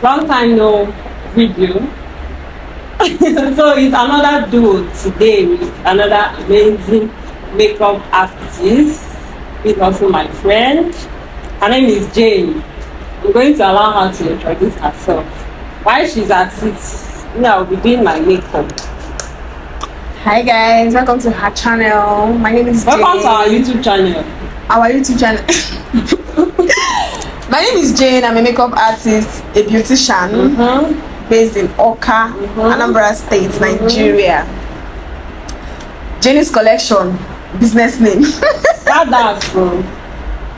Long time no video. So it's another duo today with another amazing makeup artist. He's also my friend. Her name is Jane. I'm going to allow her to introduce herself. While she's at it, I'll be doing my makeup. Hi guys, welcome to her channel. My name is Jane. Welcome to our YouTube channel. Our YouTube channel. My name is Jane. I'm a makeup artist, a beautician, based in Oka, Anambra State, Nigeria. Janeyscollection, business name. Badass, bro.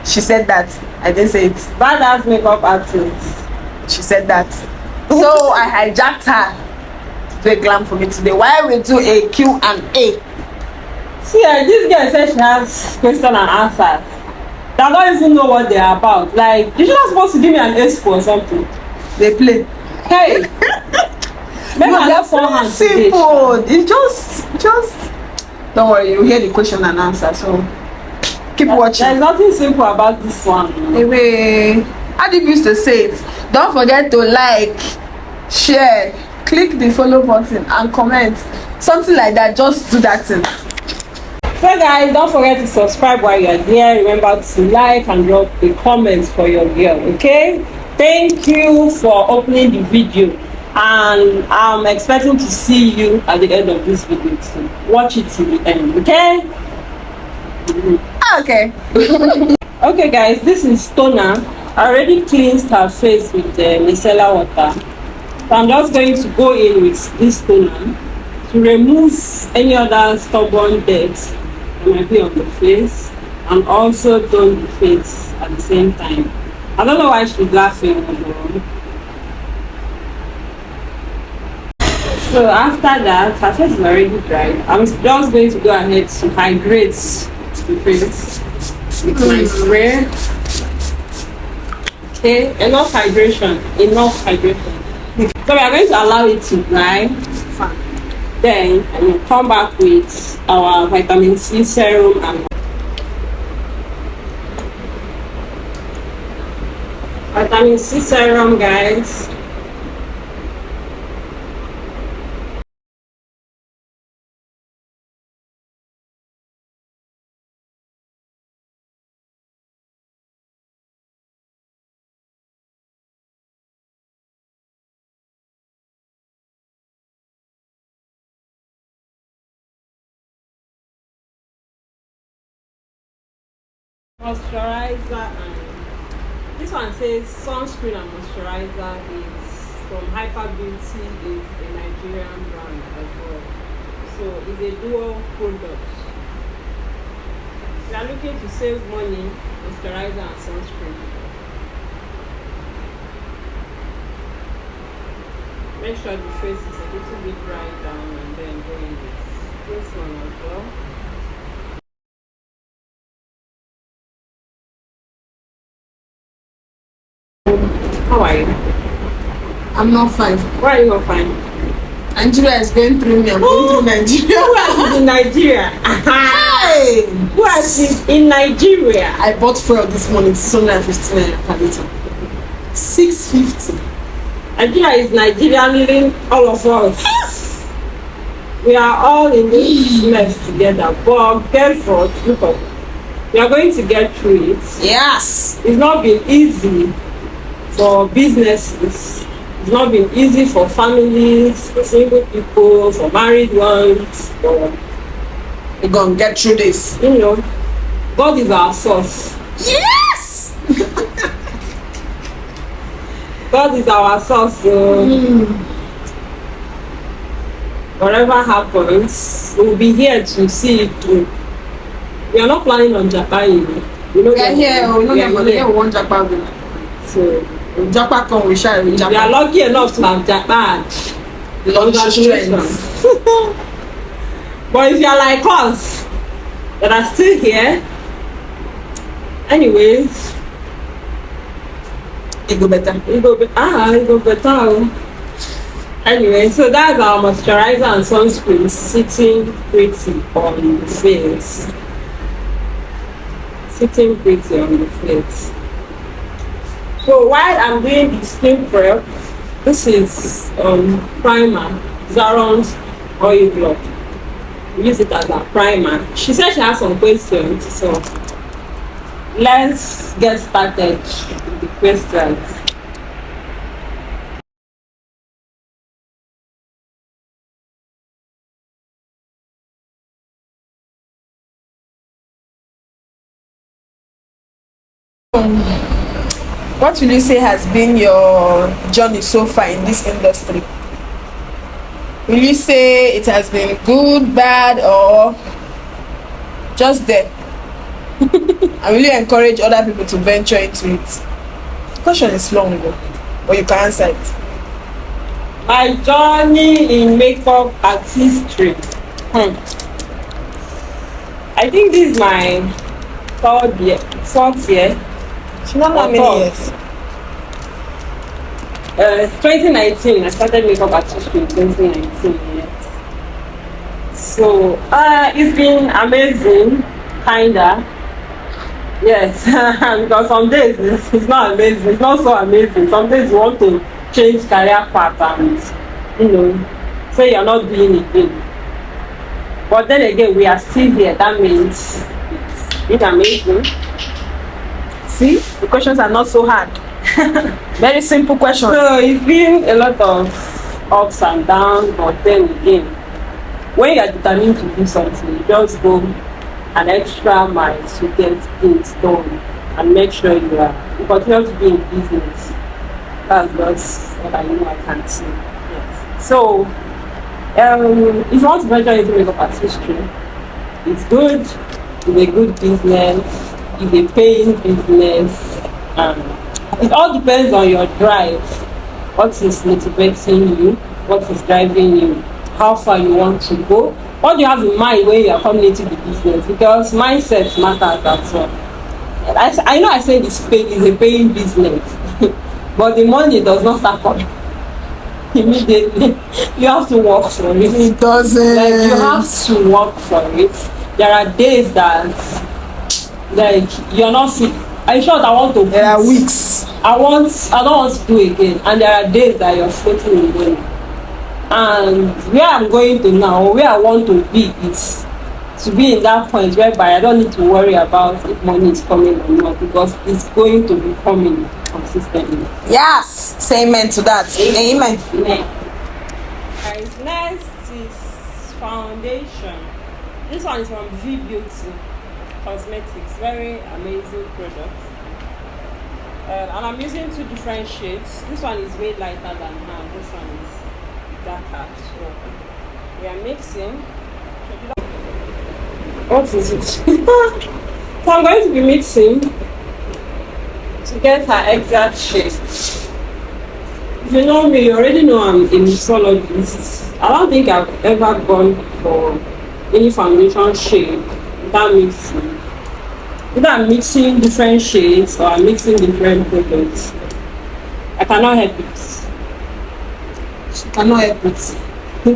She said that. I didn't say it. Badass makeup artist. She said that. So I hijacked her to do a glam for me today. Why we do a Q&A? See, this girl said she has question and answers. They don't even know what they're about. Like, you're not supposed to give me an expo or something. They play. Hey, maybe No, I they're have very simple. It's just don't worry, you hear the question and answer. So keep watching. There's nothing simple about this one. Anyway, how did you used to say it? Don't forget to like, share, click the follow button and comment. Something like that. Just do that thing. So guys, don't forget to subscribe while you're here. Remember to like and drop the comments for your girl, okay? Thank you for opening the video, and I'm expecting to see you at the end of this video too. Watch it till the end, okay? Okay. Okay guys, this is Toner. I already cleansed her face with the miceller water, so I'm just going to go in with this toner to remove any other stubborn dirt that might be on the face, and also tone the face at the same time. I don't know why she's laughing. So after that, her face is already dry. I'm just going to go ahead to hydrate the face with my spray. Okay, enough hydration. So we are going to allow it to dry. Then I will come back with our vitamin C serum and vitamin C serum, guys. Moisturizer, and this one says sunscreen and moisturizer is from Hyperbeauty, is a Nigerian brand as well. So it's a dual product. If you are looking to save money, moisturizer and sunscreen. Make sure the face is a little bit dry down, and then go in with this one as well. How are you? I'm not fine. Why are you not fine? Nigeria is going through me. I'm going through Nigeria. Who else is in Nigeria? Hey! Who else is in Nigeria? I bought fuel this morning, 650 per liter. 650. Nigeria is Nigerian, all of us. We are all in this mess together. But guess what? Look up. We are going to get through it. Yes. It's not been easy for businesses. It's not been easy for families, for single people, for married ones. We're gonna get through this. You know, God is our source. Yes. God is our source. So whatever happens, we'll be here to see it through. We are not planning on Japan, you know. We are here. We don't want Japan. So Japan come, we shall. we are lucky enough to have Japan. Congratulations. But if you are like us that are still here, anyways, it go better. it go better. Anyway, so that's our moisturizer and sunscreen sitting pretty on the face. Sitting pretty on the face. So while I'm doing the skin prep, This is primer, Zaron's oil block. We use it as a primer. She said she has some questions, so let's get started with the questions. What will you say has been your journey so far in this industry? Will you say it has been good, bad, or just there? And will you encourage other people to venture into it? The question is long though, but you can answer it. My journey in makeup artistry. I think this is my fourth year. She not how many years? 2019. I started makeup artistry in 2019. Yes. So it's been amazing, kinda. Yes, because some days it's not amazing. It's not so amazing. Some days you want to change career path and say you're not doing it again. But then again, we are still here. That means it's amazing. See, the questions are not so hard. Very simple questions. So it's been a lot of ups and downs, but then again, when you are determined to do something, you just go an extra mile to get things done and make sure you continue to be in business. That's just what I know I can see. Yes. So if you want to venture into makeup artistry, it's good, it's a good business, it's a paying business. It all depends on your drive, what is motivating you, what is driving you, how far you want to go, what do you have in mind when you are coming into the business, because mindset matters as well. I know I said it's a paying business, but the money does not start coming immediately. You have to work for it. It doesn't. Like, you have to work for it. There are days that you're not fit. In short, I want to. There are weeks. I don't want to do again, and there are days that you're floating in money. And where I'm going to now, where I want to be, is to be in that point whereby I don't need to worry about if money is coming or not, because it's going to be coming consistently. Yes, say amen to that. Amen. Guys, next is foundation. This one is from Beauty Cosmetics. Very amazing product. And I'm using two different shades. This one is way lighter than her. This one is darker. So we are mixing. What is it? So I'm going to be mixing to get her exact shade. If you know me, you already know I'm a mixologist. I don't think I've ever gone for any foundation shade without mixing. Either I'm mixing different shades or I'm mixing different products. I cannot help it. She cannot help it.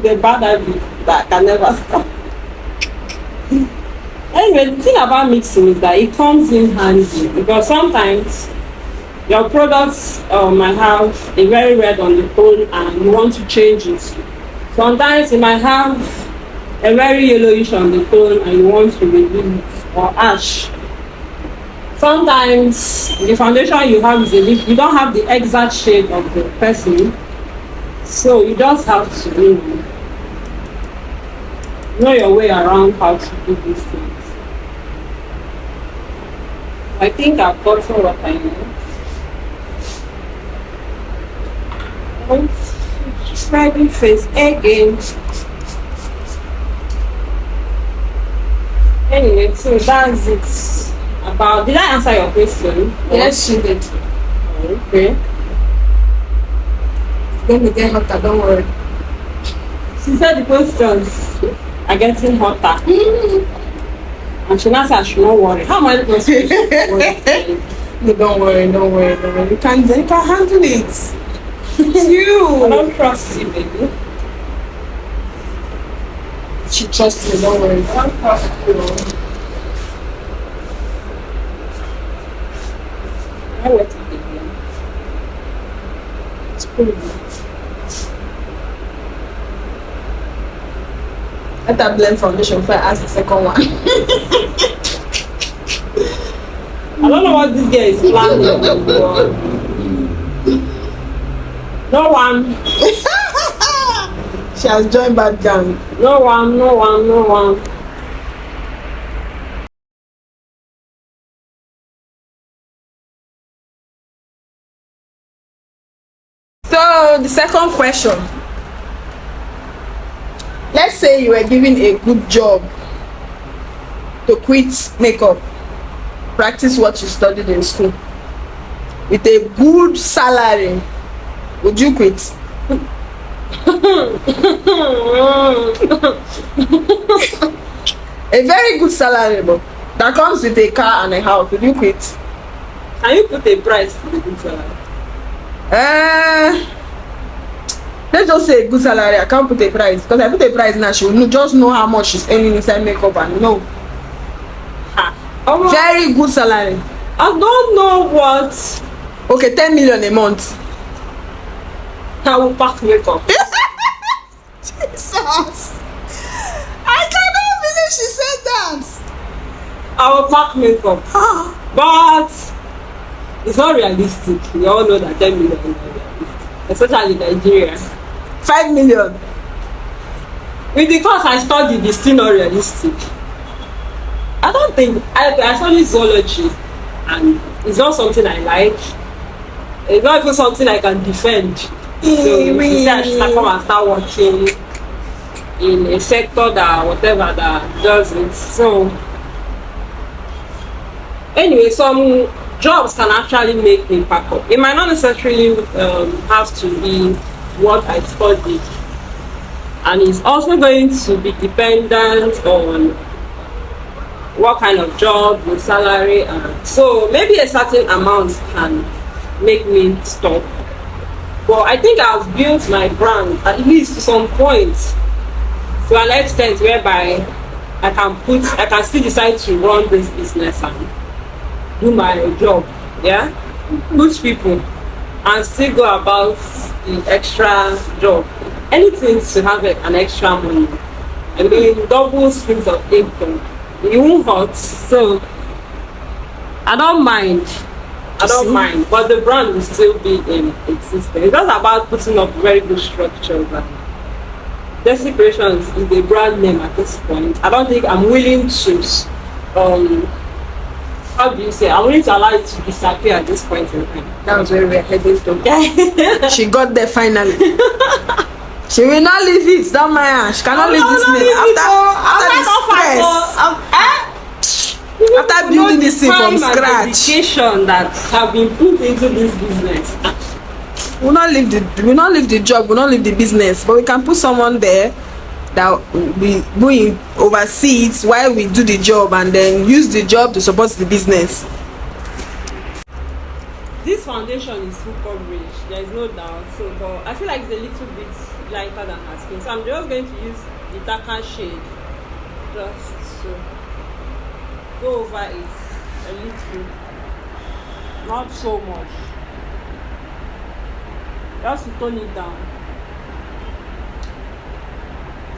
The bad habit that can never stop. Anyway, the thing about mixing is that it comes in handy, because sometimes your products might have a very red undertone and you want to change it. Sometimes it might have a very yellowish undertone and you want to remove it, or ash. Sometimes the foundation you have is you don't have the exact shade of the person, so you just have to know your way around how to do these things. I think I've gotten what I know. Try the face again. Anyway, so that's it. Did I answer your question? Yes, she did. Okay. Let me get hotter, don't worry. She said the questions are getting hotter. And she now said I should not worry. How am I supposed to worry? No, don't worry. You can handle it. It's you. I don't trust you, baby. She trusts me, don't worry. I don't trust you. I wait again. It's pretty good. Let her blend foundation before I ask the second one. I don't know what this girl is planning. No one. She has joined bad gang. No one. So the second question. Let's say you were given a good job to quit makeup, practice what you studied in school with a good salary. Would you quit? A very good salary, but that comes with a car and a house. Would you quit? Can you put a price to the good salary? Let's just say a good salary. I can't put a price because I put a price now. She will just know how much she's earning inside makeup and no. Very good salary. I don't know what. Okay, 10 million a month. I will pack makeup. Jesus, I cannot believe she said that. I will pack makeup. But it's not realistic. We all know that 10 million is not realistic, especially in Nigeria. 5 million. With the course I studied, it's still not realistic. I don't think I studied zoology, and it's not something I like. It's not even something I can defend. So if you say I should come and start working in a sector that whatever that does it. So anyway, some jobs can actually make me pack up. It might not necessarily have to be what I studied, and it's also going to be dependent on what kind of job, the salary, and so maybe a certain amount can make me stop. But I think I've built my brand at least to some point, to an extent whereby I can still decide to run this business and do my job, yeah, push people and still go about the extra job. Anything to have an extra money. I mean, double streams of income. It won't hurt, so I don't mind. But the brand will still be in existence. It's just about putting up very good structures. Desi Creations is a brand name at this point. I don't think I'm willing to how do you say? I'm willing to allow it to disappear at this point in time. That was where we're heading to. She got there finally. She will not leave it. Don't mind. She cannot leave this name after building this thing from scratch. Dedication that have been put into this business. We'll not leave the job. We'll not leave the business, but we can put someone there that will be going oversee it while we do the job, and then use the job to support the business. This foundation is full coverage, there is no doubt. So, but I feel like it's a little bit lighter than her skin, so I'm just going to use the darker shade just to go over it a little, not so much, just to tone it down.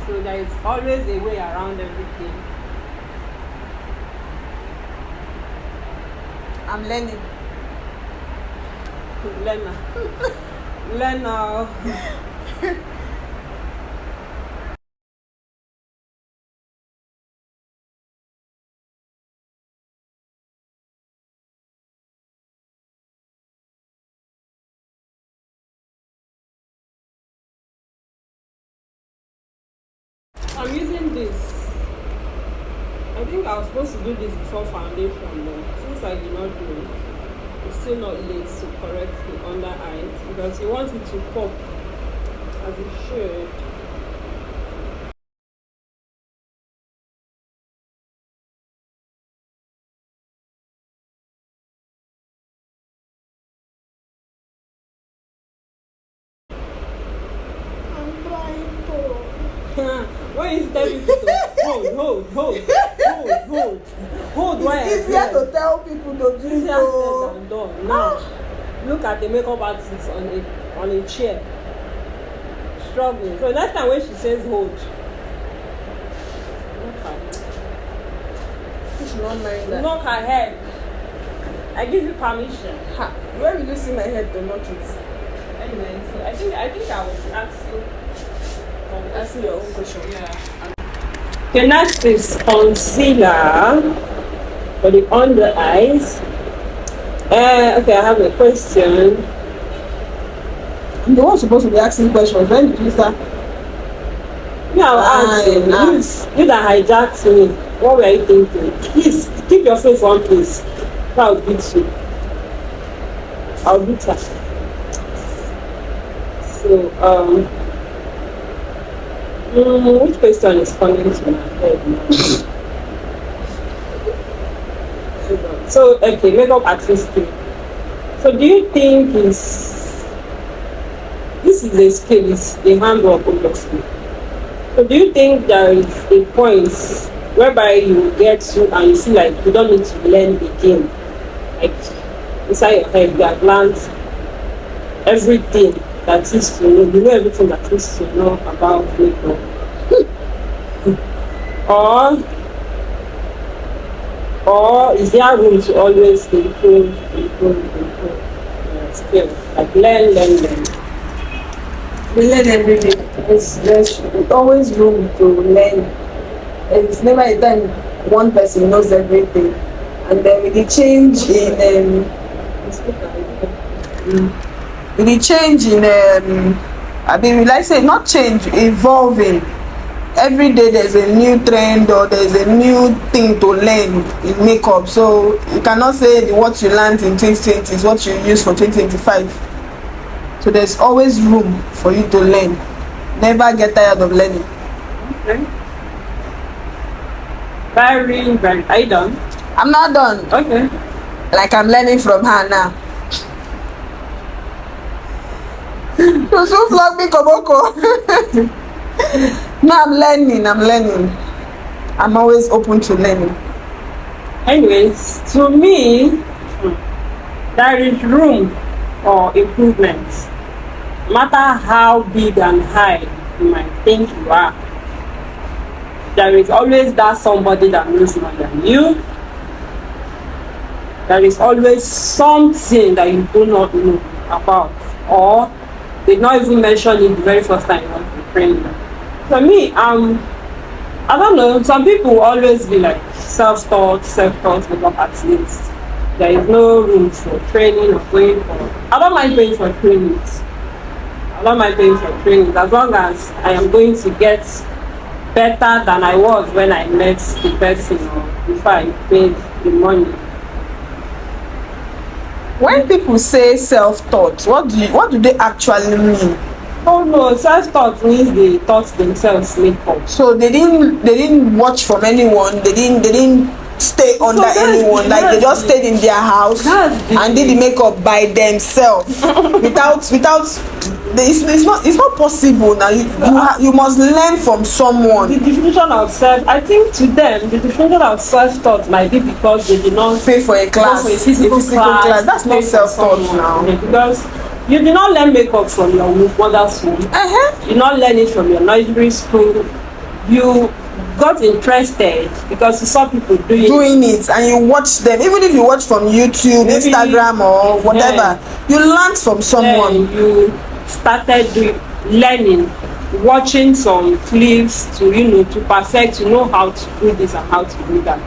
So there is always a way around everything. I'm learning. Learn now. I'm using this. I think I was supposed to do this before foundation, but since I did not do it, it's still not late to correct the under eyes because you want it to pop as it should. Why is that people to hold It's easier to tell people to do it. Now look at the makeup artist on a chair struggling. So next time when she says hold, she should not mind that. Knock her head. I give you permission. Ha, where will you see my head to knock it? Anyway, so I think I will ask you. Ask me your own question. Yeah. Okay, next is concealer for the under eyes. Okay, I have a question. I'm the one supposed to be asking questions. When did you start? Yeah, I'll ask you. You that hijacked me. What were you thinking? Please keep your face one place. I'll beat you. I'll beat her. So, which question is coming to my head now? So, okay, makeup artistry. So, do you think this is a skill, it's a handwork, obviously. So, do you think there is a point whereby you get to and you feel like you don't need to learn again? Like, inside your head, you have learned everything that is to know. You know everything that is to know about makeup. or is there room to always improve skills? Like learn. We learn every day. There's always room to learn. It's never a time one person knows everything. And then with the change in evolving. Every day there's a new trend or there's a new thing to learn in makeup. So you cannot say what you learned in 2020 is what you use for 2025. So there's always room for you to learn. Never get tired of learning. Okay. Very. Are you done? I'm not done. Okay. Like I'm learning from her now. You so flog me, Koboko. No, I'm learning. I'm always open to learning. Anyways, to me, there is room for improvement. No matter how big and high you might think you are, there is always that somebody that knows more than you. There is always something that you do not know about, or they not even mention it the very first time you want to train them. For me, I don't know, some people will always be like self-taught makeup artists. There is no room for training or going for. I don't mind paying for trainings. As long as I am going to get better than I was when I met the person or before I paid the money. When people say self-taught, what do they actually mean? Oh no, self-taught means they taught themselves makeup. So they didn't watch from anyone. They didn't stay under anyone. Like they just stayed in their house and did the makeup by themselves without. It's not possible now. You must learn from someone. The definition of I think to them, the definition of self-taught might be because they did not pay for a class, for a physical class. That's not self-taught now. Yeah, because you did not learn makeup from your mother's womb. You did not learn it from your nursery school. You got interested because you saw people doing it and you watch them. Even if you watch from YouTube, maybe, Instagram or whatever, you learn from someone. You started learning, watching some clips to perfect, how to do this and how to do that.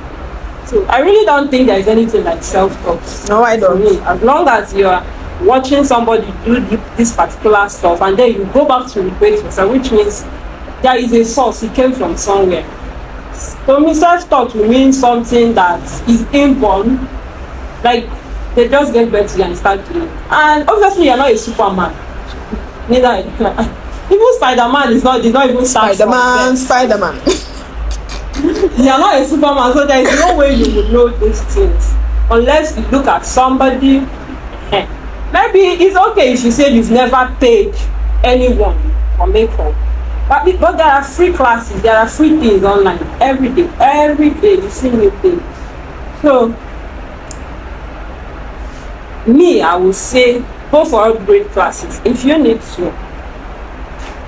So I really don't think there is anything like self-taught. No, I don't. As long as you are watching somebody do this particular stuff and then you go back to repeat yourself, which means there is a source, it came from somewhere. So me, self-taught will mean something that is inborn, like they just get better and start doing. And obviously you're not a Superman. Neither even Spider-Man did not even start Spider-Man. You're not a Superman, so there is no way you would know these things unless you look at somebody. Maybe it's okay if you say you've never paid anyone for makeup, but there are free classes, there are free things online every day you see new things. So me, I would say go for upgrade classes. If you need to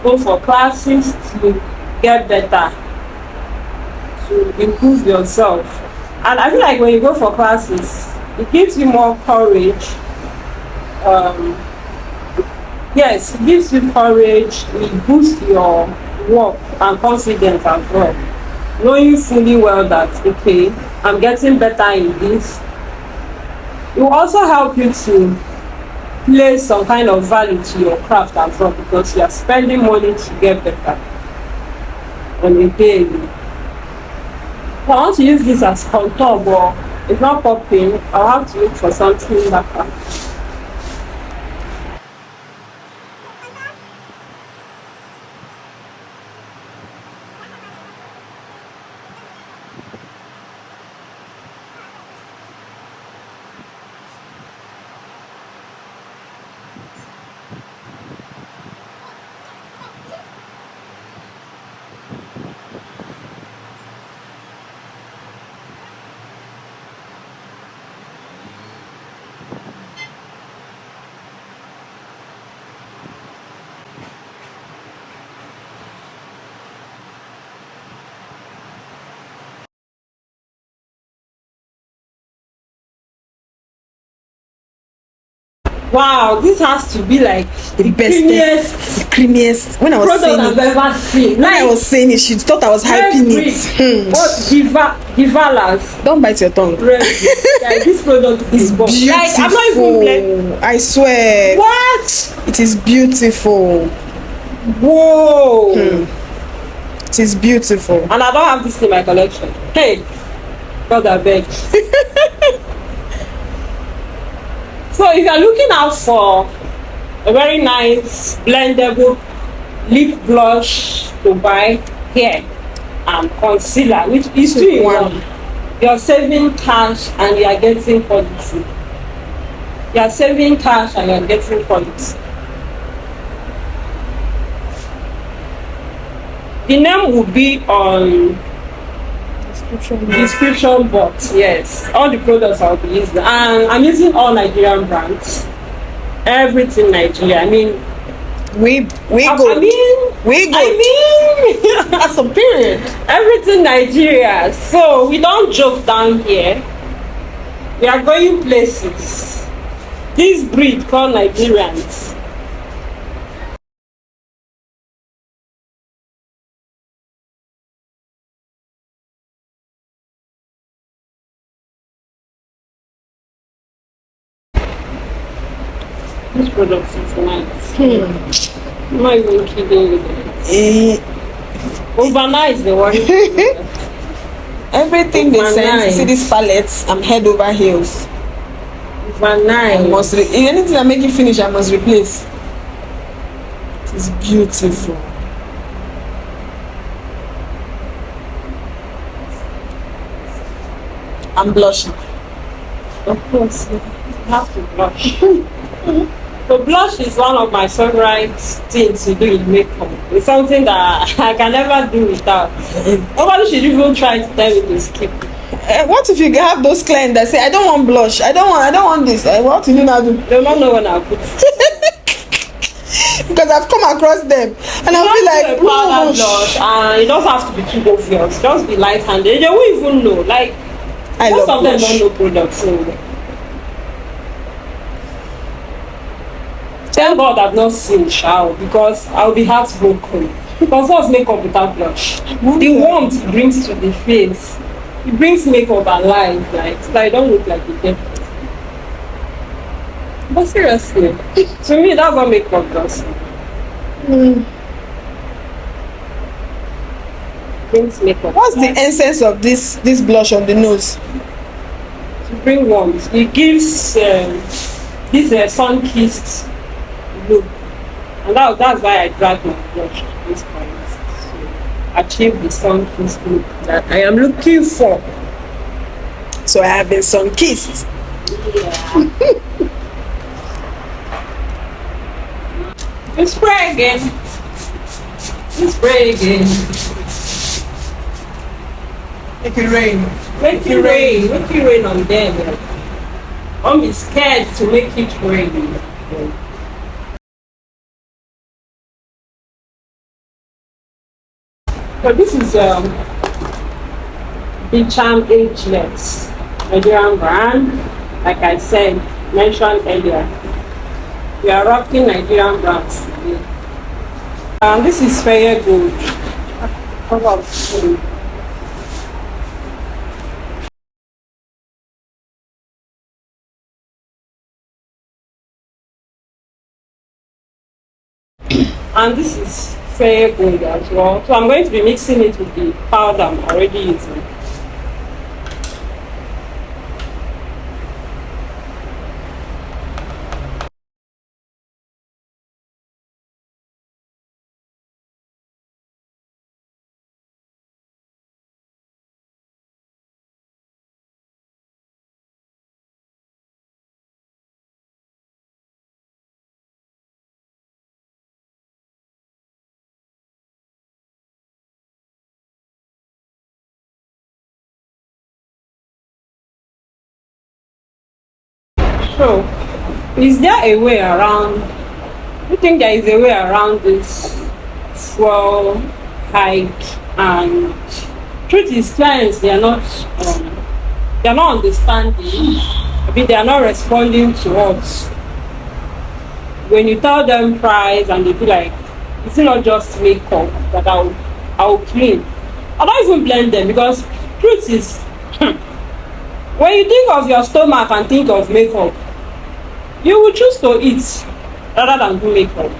go for classes to get better, to improve yourself, And I feel like when you go for classes, it gives you more courage. Yes, it gives you courage, it boosts your work and confidence as well. Knowing fully well that, okay, I'm getting better in this. It will also help you to place some kind of value to your craft as well, because you are spending money to get better on a daily. I want to use this as contour, but it's not popping. I'll have to look for something better. Wow, this has to be like The bestest, creamiest. When I was product saying I've it, ever seen. when I was saying it, she thought I was hyping it. What Devalas? Don't bite your tongue. Like, this product is Beautiful. like, I'm not even like, I swear. what? It is beautiful. Whoa! It is beautiful. And I don't have this in my collection. Hey, God, I beg. So if you're looking out for a very nice blendable lip blush to buy, here and concealer, which is 2 in 1. You're saving cash and you are getting quality. You are saving cash and you're getting quality. The name will be on description box. Yes, all the products I'll be using, and I'm using all Nigerian brands. Everything Nigeria. I mean, we that's a period. Everything Nigeria. So we don't joke down here. We are going places. This breed called Nigerians. This product is nice. I'm not even kidding with it. Overnight is the one. Everything they send, you see this palette, I'm head over heels. Overnight. Anything that make you finish, I must replace. It is beautiful. I'm blushing. Of course, you have to blush. So blush is one of my favorite things to do in makeup. It's something that I can never do without. Nobody should even try to tell me to skip. What if you have those clients that say, I don't want blush, I don't want this? What will you now do? They don't know when I'll put it. Because I've come across them and I'll be like, powder blush, and it doesn't have to be too obvious. Just be light-handed. They won't even know. Like, most of them don't know products. So thank God I've not seen shower, because I'll be heartbroken. Because what's makeup without blush? The warmth it brings to the face, it brings makeup alive. Like, so that I don't look like a dead person. But seriously, to me that's what makeup does. Brings makeup. What's the essence of this blush on the nose? To bring warmth. It gives this sun-kissed look, and that's why I drag my brush at this point to achieve the sun-kissed look that I am looking for. So I have been sun-kissed. Yeah. Let's spray again. Let's spray again. Make it rain. Make it rain. Make it rain on them. Don't be scared to make it rain. So this is Becham Ageless, Nigerian brand. Like I said, mentioned earlier, we are rocking Nigerian brands today. This is Fayregold. And this is Fayregold as well. So I'm going to be mixing it with the powder I'm already using. So, is there a way around? Do you think there is a way around this swell hike? And truth is, clients they are not understanding. I mean, they are not responding to us when you tell them price, and they be like, "It's not just makeup that I'll clean." I don't even blame them, because truth is, when you think of your stomach and think of makeup, you will choose to eat rather than do makeup.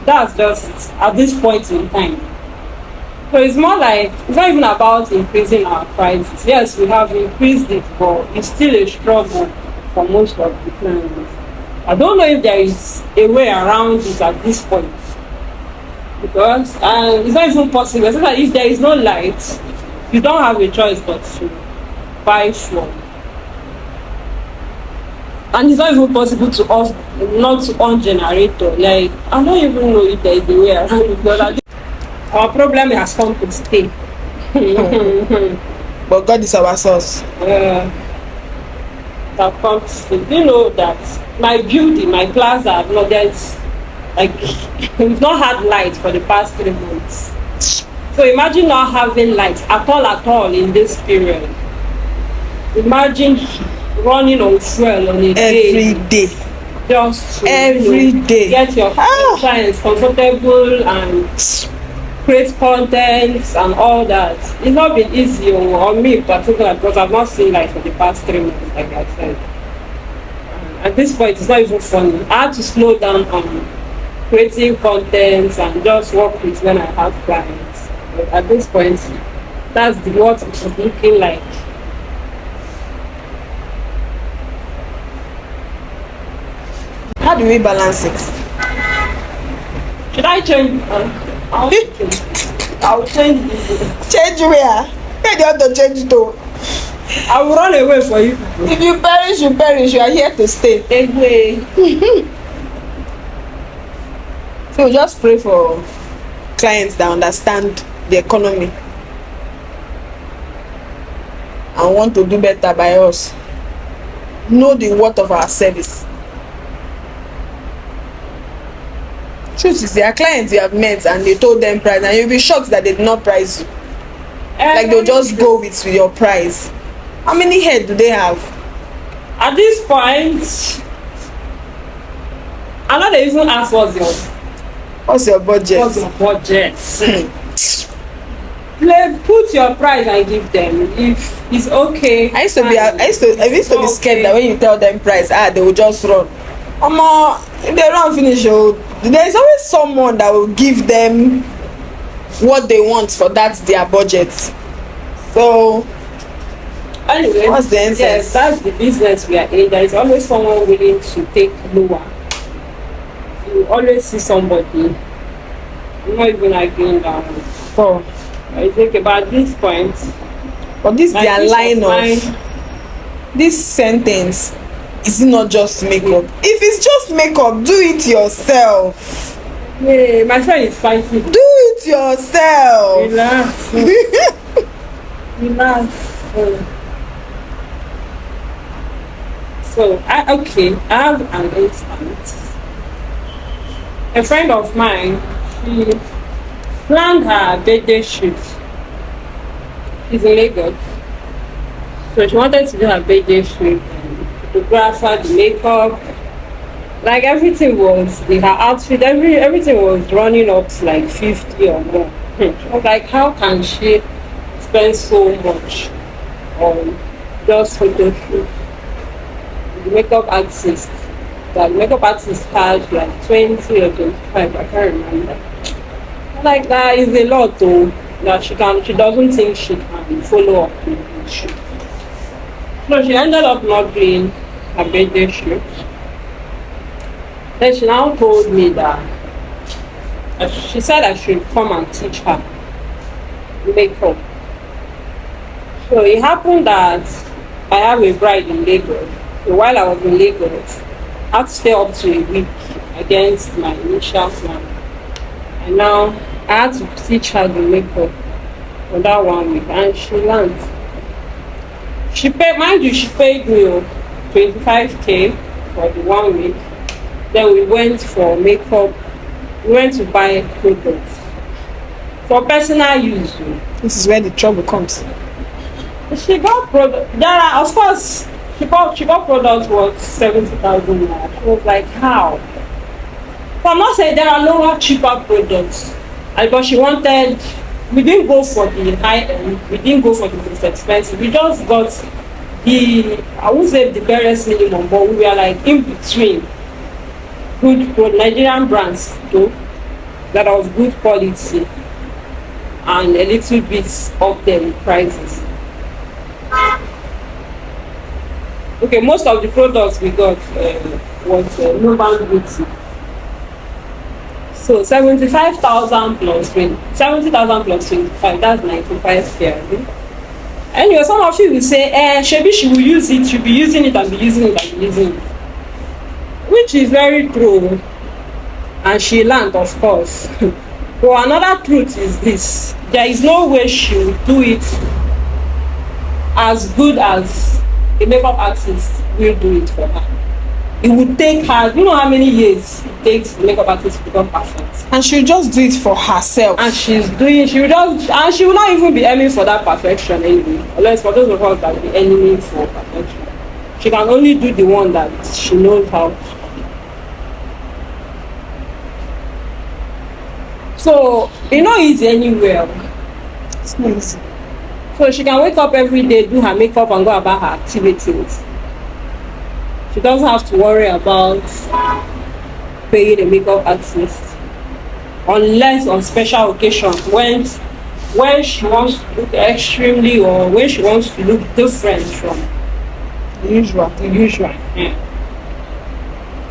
That's just it at this point in time. So it's more like, it's not even about increasing our prices. Yes, we have increased it, but it's still a struggle for most of the clients. I don't know if there is a way around it at this point, because it's not even possible. Especially if there is no light, you don't have a choice but to buy fuel. And it's not even possible to off, not to on generator. Like, I don't even know if there is a way around it, because our problem has come to stay. But God is our source. That comes to, you know that my building, my plaza, no, there's like we've not had light for the past 3 months. So imagine not having light at all in this period. Imagine running on fuel on a every day. Just to, every day. Get your clients comfortable and create content and all that. It's not been easy on me in particular, because I've not seen light for the past 3 months, like I said. At this point, it's not even funny. I had to slow down on creating content and just work with when I have clients. But at this point, that's what it's looking like. How do we balance it? Should I change? I'll change this. Change where? Where do you have to change it to? I will run away for you. If you perish, you perish. You are here to stay. Anyway. So we just pray for clients that understand the economy and want to do better by us. Know the worth of our service. Truth is, there are clients you have met and they told them price, and you'll be shocked that they did not price you. Like they'll just go with your price. How many head do they have? At this point, I know they even ask what's your budget. What's your budget? Put your price and give them. If it's okay. I used to be scared that when you tell them price, they will just run. If they run finish, there's always someone that will give them what they want for that their budget. So anyway, what's the essence? Yes, that's the business we are in. There is always someone willing to take lower. You always see somebody. I'm not even arguing that. So I think about this point. But this their line of this sentence is not just makeup. If it's just makeup, do it yourself. Yeah, my friend is fighting. Do it yourself. Relax. Relax. So I have an instance. A friend of mine, she planned her birthday shoot. She's in Lagos. So she wanted to do her birthday shoot, photographer, the makeup, like everything was her outfit, everything was running up to like 50 or more. She was like, how can she spend so much on just photo shoot? The makeup artist, that makeup artist had like 20 or 25, I can't remember. Like that is a lot though, that she doesn't think she can follow up with the shoot. So she ended up not doing her birthday shoot. Then she now told me that she said I should come and teach her makeup. So it happened that I have a bride in Lagos. So while I was in Lagos, I had to stay up to a week against my initial plan. And now I had to teach her the makeup for that 1 week, and she learned. She paid, mind you, she paid me 25k for the 1 week. Then we went for makeup. We went to buy products for personal use. This is where the trouble comes. She got product. There are, of course, she got products worth 70,000 naira. She was like, how? So I'm not saying there are lower, cheaper products. But she wanted. We didn't go for the high end. We didn't go for the most expensive. We just got I won't say the barest minimum, but we were like in between. Good Nigerian brands though, that are of good quality and a little bit up there in prices. Okay, most of the products we got was Nuban beauty. So 75,000 plus 70,000 plus 25, that's 95k. Anyway, some of you will say, maybe she will use it, she'll be using it and be using it and be using it. Which is very true. And she learned, of course. But another truth is this: there is no way she will do it as good as a makeup artist will do it for her. It would take her, you know how many years it takes the makeup artist to become perfect. And she'll just do it for herself. And she will not even be aiming for that perfection anyway. Unless for those of us that be aiming for perfection. She can only do the one that she knows how to. So, it's not easy anywhere. It's not easy. So she can wake up every day, do her makeup and go about her activities. She doesn't have to worry about paying a makeup artist. Unless on special occasions when she wants to look extremely or when she wants to look different from The usual. Yeah.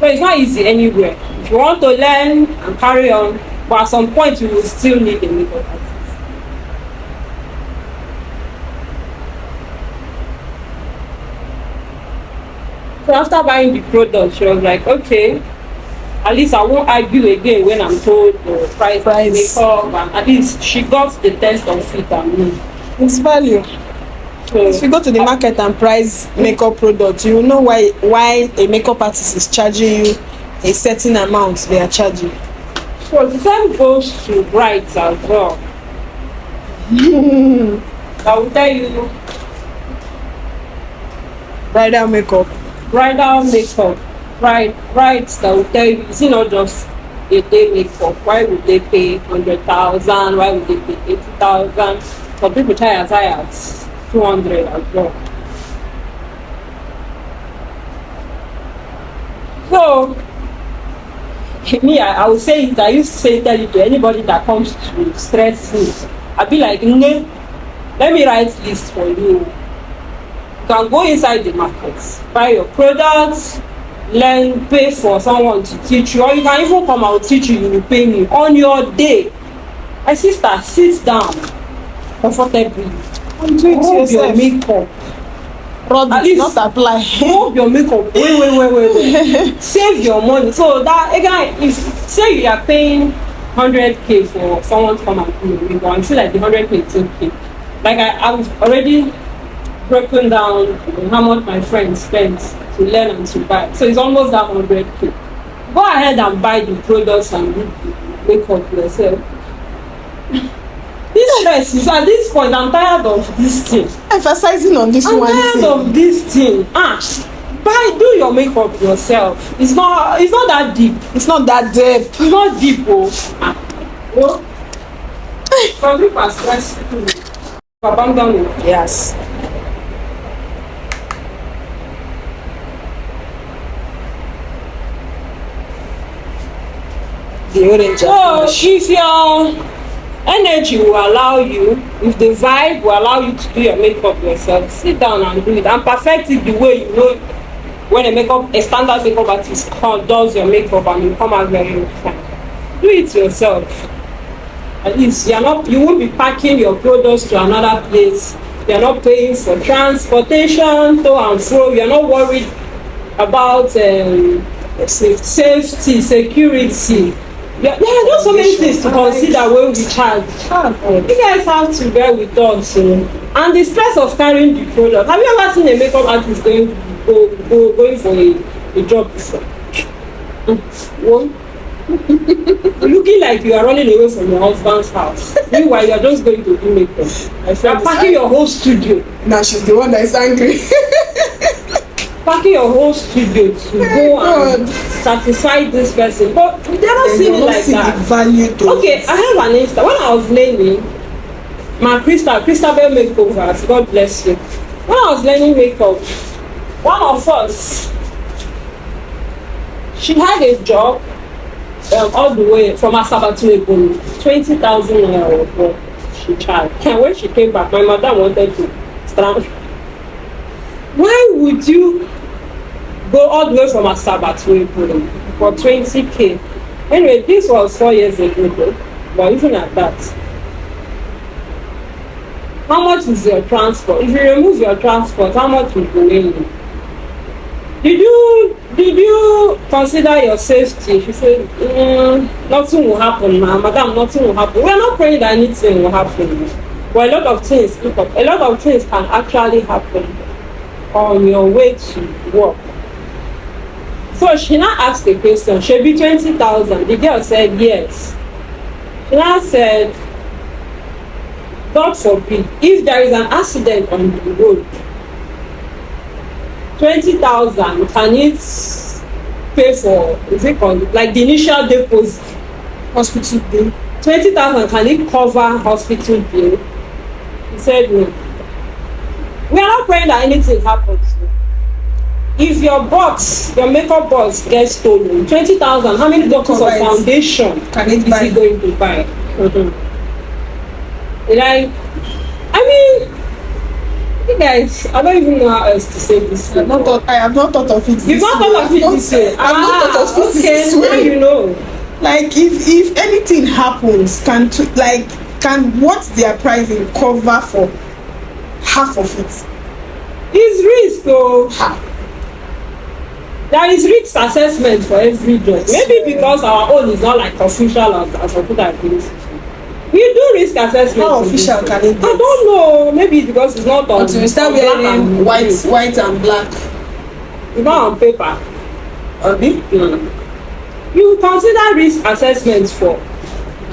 So it's not easy anywhere. If you want to learn and carry on, but at some point you will still need a makeup artist. So after buying the product, she was like, okay, at least I won't argue again when I'm told the price. Makeup, and at least she got the test of fit and me. It's value. So if you go to the market and price makeup products, you will know why a makeup artist is charging you a certain amount they are charging. So the same goes to brides as well. I will tell you, Bridal makeup. Brides that will tell you, it's not just a day makeup. Why would they pay 100,000? Why would they pay 80,000? Some people try as high as 200 as well. So me, I would say it. I used to tell it to anybody that comes to stress me. I'd be like, let me write list for you. You can go inside the market, buy your products, learn, pay for someone to teach you, or you can even come, I will teach you, you will pay me on your day. My sister, sit down comfortably, And do it rub your yourself. makeup, Rub at it, least not apply. rub your makeup, wait. Save your money. So that again, if say you are paying 100k for someone to come and do your makeup, and feel like the 100k is okay. Like I've already broken down how much my friends spent to learn and to buy. So it's almost that 100k. Go ahead and buy the products and do the makeup yourself. This stress is at this point. I'm tired of this thing. Emphasizing on this I'm one tired thing. of this thing. Do your makeup yourself. It's not that deep. It's not that deep. It's not deep, oh. Some people are stressed. Yes. The orange. So if your energy will allow you, if the vibe will allow you to do your makeup yourself, sit down and do it and perfect it the way you know when a standard makeup artist does your makeup and you come out very fine. Do it yourself. At least you won't be packing your products to another place. You're not paying for transportation to and fro. You're not worried about safety, security. There are just so many things to consider when we charge. You guys have to bear with us. And the stress of carrying the product. Have you ever seen a makeup artist going for a job before? Looking like you are running away from your husband's house. Meanwhile, you are just going to do makeup. You are packing your whole studio. Now she's the one that is angry. Packing your whole studio to go and satisfy this person, but they're not seeing it like that. The value to okay, I have an instance. When I was learning my Christabel makeovers, God bless you. When I was learning makeup, one of us, she had a job all the way from Asaba to Ebony, 20,000 naira she charged. And when she came back, my mother wanted to stand. Why would you go all the way from Asaba to Ebony for 20k? Anyway, this was 4 years ago though, but even at that, how much is your transport? If you remove your transport, how much will go in? Did you consider your safety? She said, nothing will happen, madam, nothing will happen. We are not praying that anything will happen. But a lot of things can actually happen on your way to work. So she now asked the question, should be 20,000? The girl said yes. She now said, God forbid, if there is an accident on the road, 20,000, can it pay for, is it called, like the initial deposit? Hospital bill. 20,000, can it cover hospital bill? He said no. We are not praying that anything happens. If your makeup box gets stolen, 20,000, how many bottles of foundation is he going to buy? You guys, I don't even know how else to say this. I have not thought of it this way. You've not thought of it this way? I have not thought of it this way. Now you know. Like, if anything happens, can what they are pricing cover for half of it? It's risk though. There is risk assessment for every job. Maybe because our own is not like official as a good advice. We do risk assessment. How official can it be? I don't know. Maybe because it's not on. Until we start wearing white and black. It's not on paper. You consider risk assessments for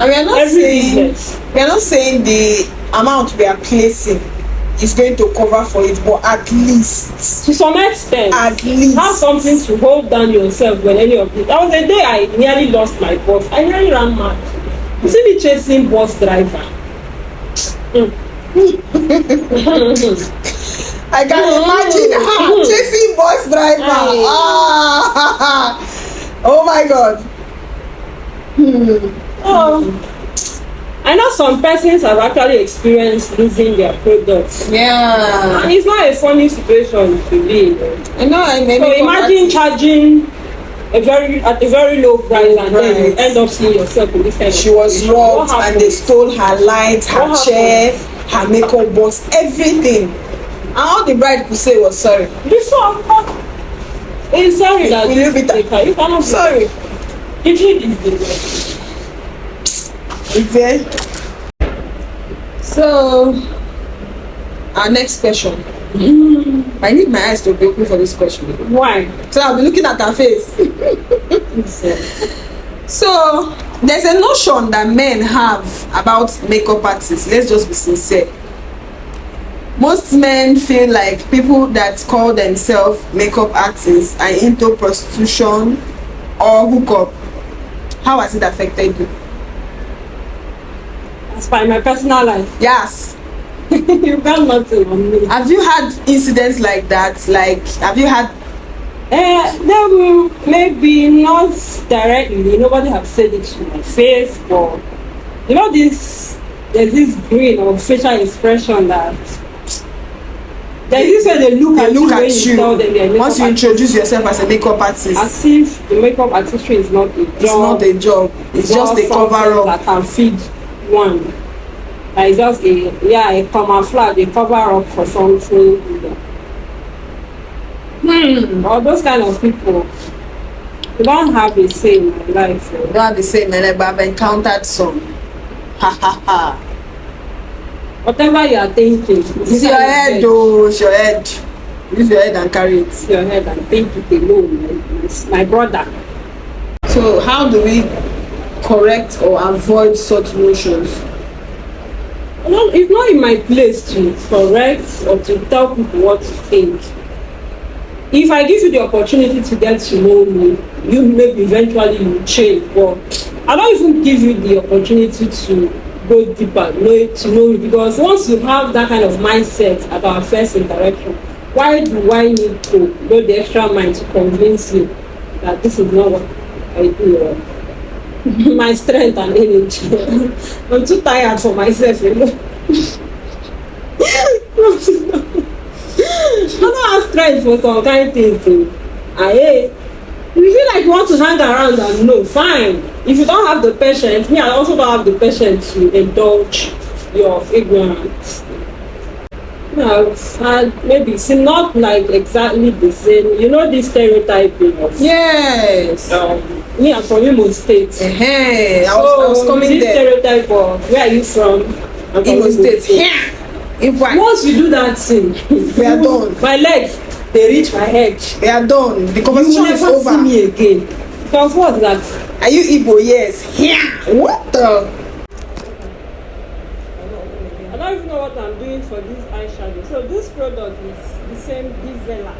and we are not every saying business. We are not saying the amount we are placing is going to cover for it, but at least to some extent, at least have something to hold down yourself when any of it. That was the day I nearly lost my bus. I nearly ran mad. You see me chasing bus driver. I can imagine her chasing bus driver. Oh my god. I know some persons have actually experienced losing their products. Yeah. And it's not a funny situation to be in. I know. So imagine charging at a very low price and then you end up seeing yourself in this kind of situation. She was robbed and they stole her lights, her chair, her makeup box, everything. And all the bride could say was sorry. This one, it's sorry that you cannot sorry. You did this. Okay. So, our next question. I need my eyes to be open for this question. Why? So I'll be looking at her face. So, there's a notion that men have about makeup artists. Let's just be sincere. Most men feel like people that call themselves makeup artists are into prostitution or hookup. How has it affected you? As by my personal life. Yes. You got nothing on me. Have you had incidents like that? Like, have you had? There will maybe not directly. Nobody have said it to my face, but you know this. There's this grin or facial expression that there's this way they look at you. Tell them they're once you introduce yourself as a makeup artist, as if the makeup artistry is not a job. It's not a job. It's just a cover up that can feed one. Like just a camouflage, a cover up for something. All those kind of people, you don't have the same in life. You don't have the same, but I've encountered some. Ha ha ha. Whatever you are thinking, it's your head, though. It's your head. Use your head and carry it. It's your head and think it alone. It's my brother. So, how do we correct or avoid such notions? No, it's not in my place to correct or to tell people what to think. If I give you the opportunity to get to know me, you maybe eventually you change. But I don't even give you the opportunity to go deeper, to know you, because once you have that kind of mindset about first interaction, why do I need to go the extra mile to convince you that this is not what I do? My strength and energy. I'm too tired for myself, you know. I don't have strength for some kind of things. If you feel like you want to hang around and no, fine. If you don't have the patience, me, I also don't have the patience to indulge your ignorance. I've had maybe it's not like exactly the same. You know this stereotyping of yes. Me, I'm from Imo State. I was coming this there. Stereotype of where are you from? I'm from Imo State. Yeah. Once you do that thing, we are done. My leg, they reach my head. We are done. The conversation is over. You will never see me again. Because what's that? Are you Igbo? Yes. Yeah. What the? I don't even know what I'm doing for this eyeshadow. So this product is the same Devala,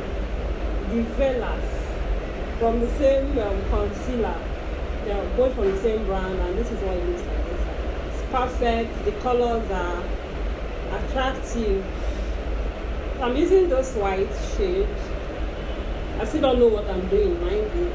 from the same concealer. They are both from the same brand, and this is what it looks like. It's perfect. The colors are attractive. I'm using this white shade. I still don't know what I'm doing, mind you.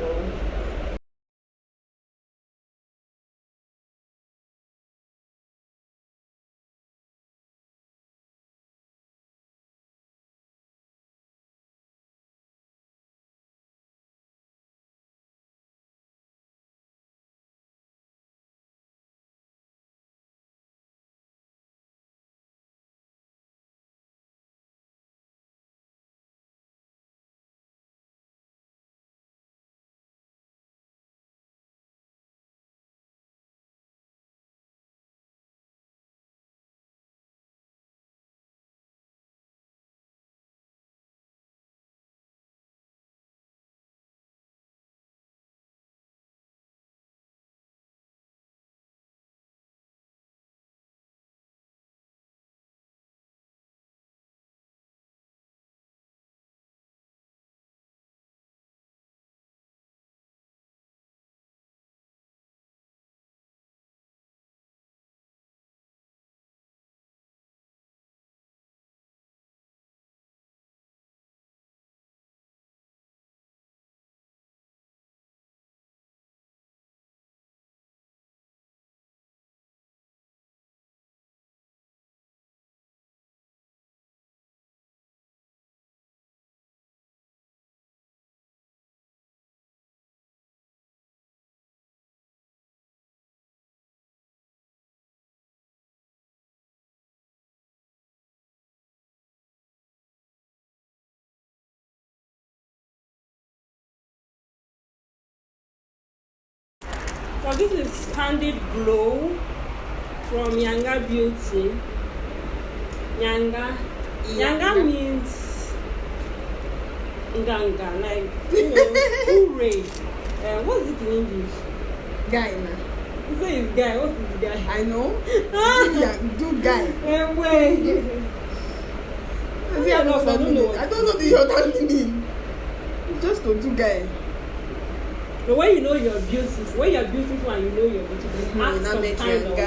So this is Candid Glow from Yanga Beauty. Yanga means Nganga, like hooray. What's it in English? Gaina. You say it's guy. What is guy? I know. Do guy. Wait. I don't know the other meaning. Just to do guy. But when you know you're beautiful, and you know you're beautiful, act some kind of way.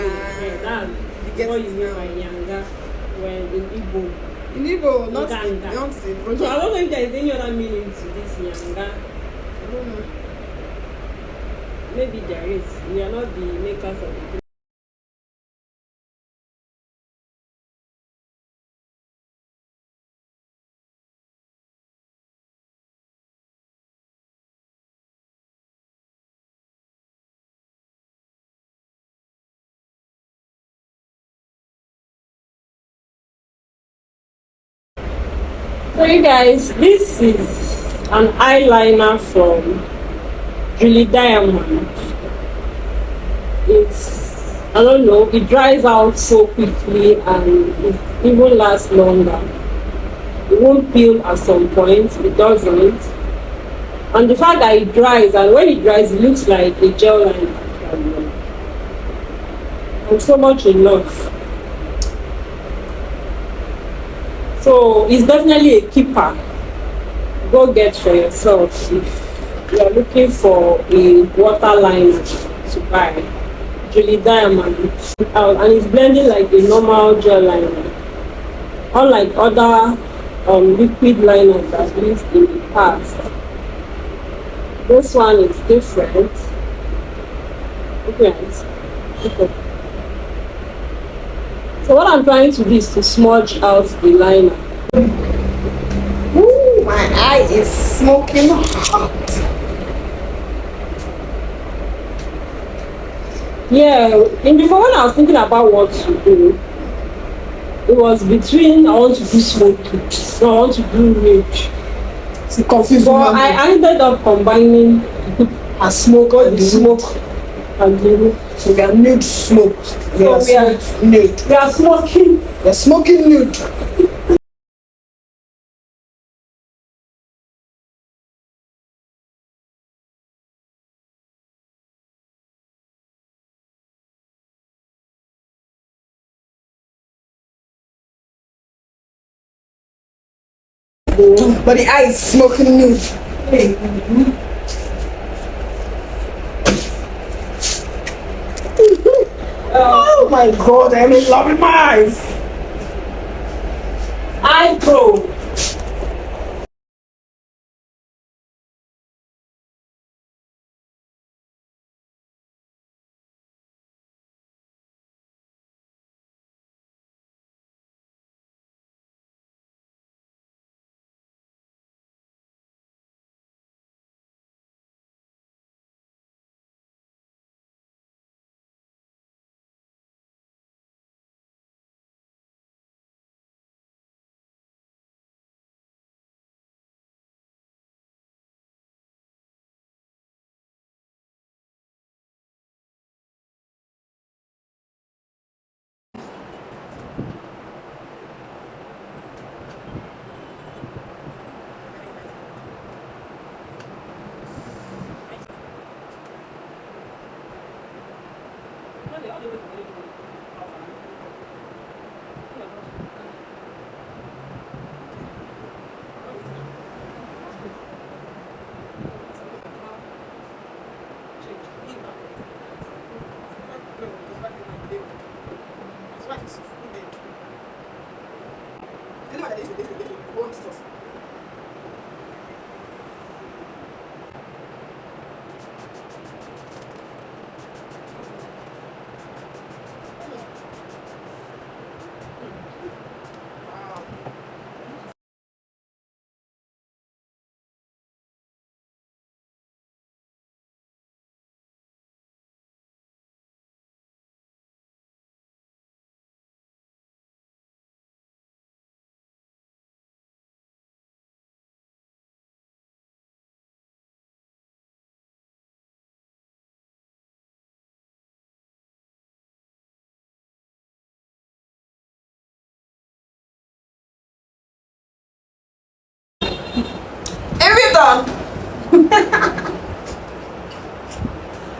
That's what you mean by Yanga when in Igbo. In Igbo, not in in So I don't know if there is any other meaning to this Yanga. I don't know. Maybe there is. We are not the makers of it. So you guys, this is an eyeliner from Julie Diamond. I don't know, it dries out so quickly and it even lasts longer. It won't peel at some point, it doesn't. And the fact that it dries, and when it dries, it looks like a gel liner. I'm so much in love. So it's definitely a keeper. Go get for yourself if you are looking for a water liner to buy. Julie Diamond, and it's blending like a normal gel liner, unlike other liquid liners that we used in the past. This one is different. Okay. So what I'm trying to do is to smudge out the liner. Ooh, my eye is smoking hot. Yeah, and before when I was thinking about what to do, it was between I want to do smoky, so I want to do rich. It's confusing. But I ended up combining a smoke or the smoke and the so we are nude smoke. We are nude. We are smoking. We are smoking nude. But the eye is smoking nude. Oh my god, I'm in love with my eyes. Eyebrow.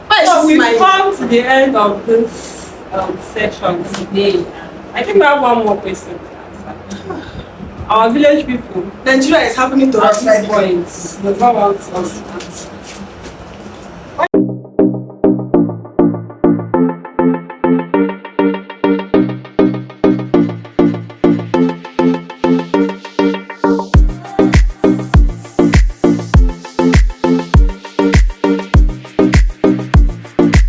Why is we've smiling. come to the end of this session today. I think we have one more question to answer. Our village people, Nigeria is happening to at us this right point, does not want us to